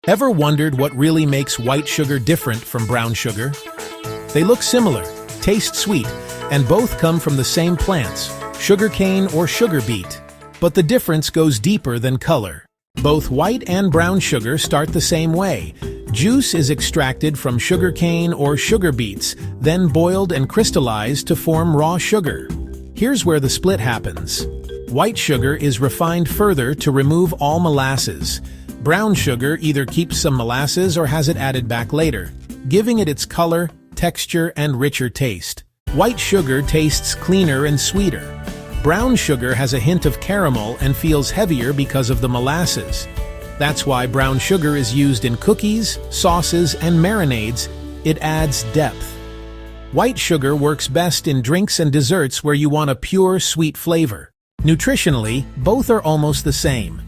Ever wondered what really makes white sugar different from brown sugar? They look similar, taste sweet, and both come from the same plants, sugarcane or sugar beet. But the difference goes deeper than color. Both white and brown sugar start the same way. Juice is extracted from sugarcane or sugar beets, then boiled and crystallized to form raw sugar. Here's where the split happens. White sugar is refined further to remove all molasses. Brown sugar either keeps some molasses or has it added back later, giving it its color, texture, and richer taste. White sugar tastes cleaner and sweeter. Brown sugar has a hint of caramel and feels heavier because of the molasses. That's why brown sugar is used in cookies, sauces, and marinades. It adds depth. White sugar works best in drinks and desserts where you want a pure, sweet flavor. Nutritionally, both are almost the same.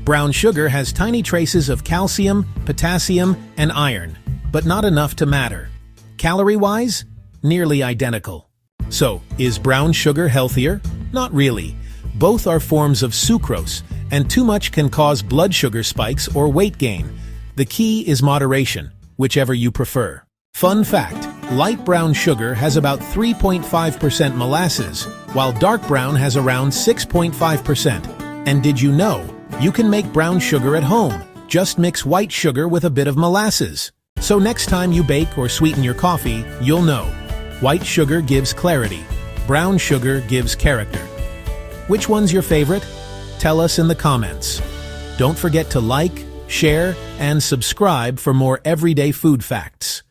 Brown sugar has tiny traces of calcium, potassium, and iron, but not enough to matter. Calorie-wise, nearly identical. So, is brown sugar healthier? Not really. Both are forms of sucrose, and too much can cause blood sugar spikes or weight gain. The key is moderation, whichever you prefer. Fun fact, light brown sugar has about 3.5% molasses, while dark brown has around 6.5%. And did you know, you can make brown sugar at home. Just mix white sugar with a bit of molasses. So next time you bake or sweeten your coffee, you'll know. White sugar gives clarity. Brown sugar gives character. Which one's your favorite? Tell us in the comments. Don't forget to like, share, and subscribe for more everyday food facts.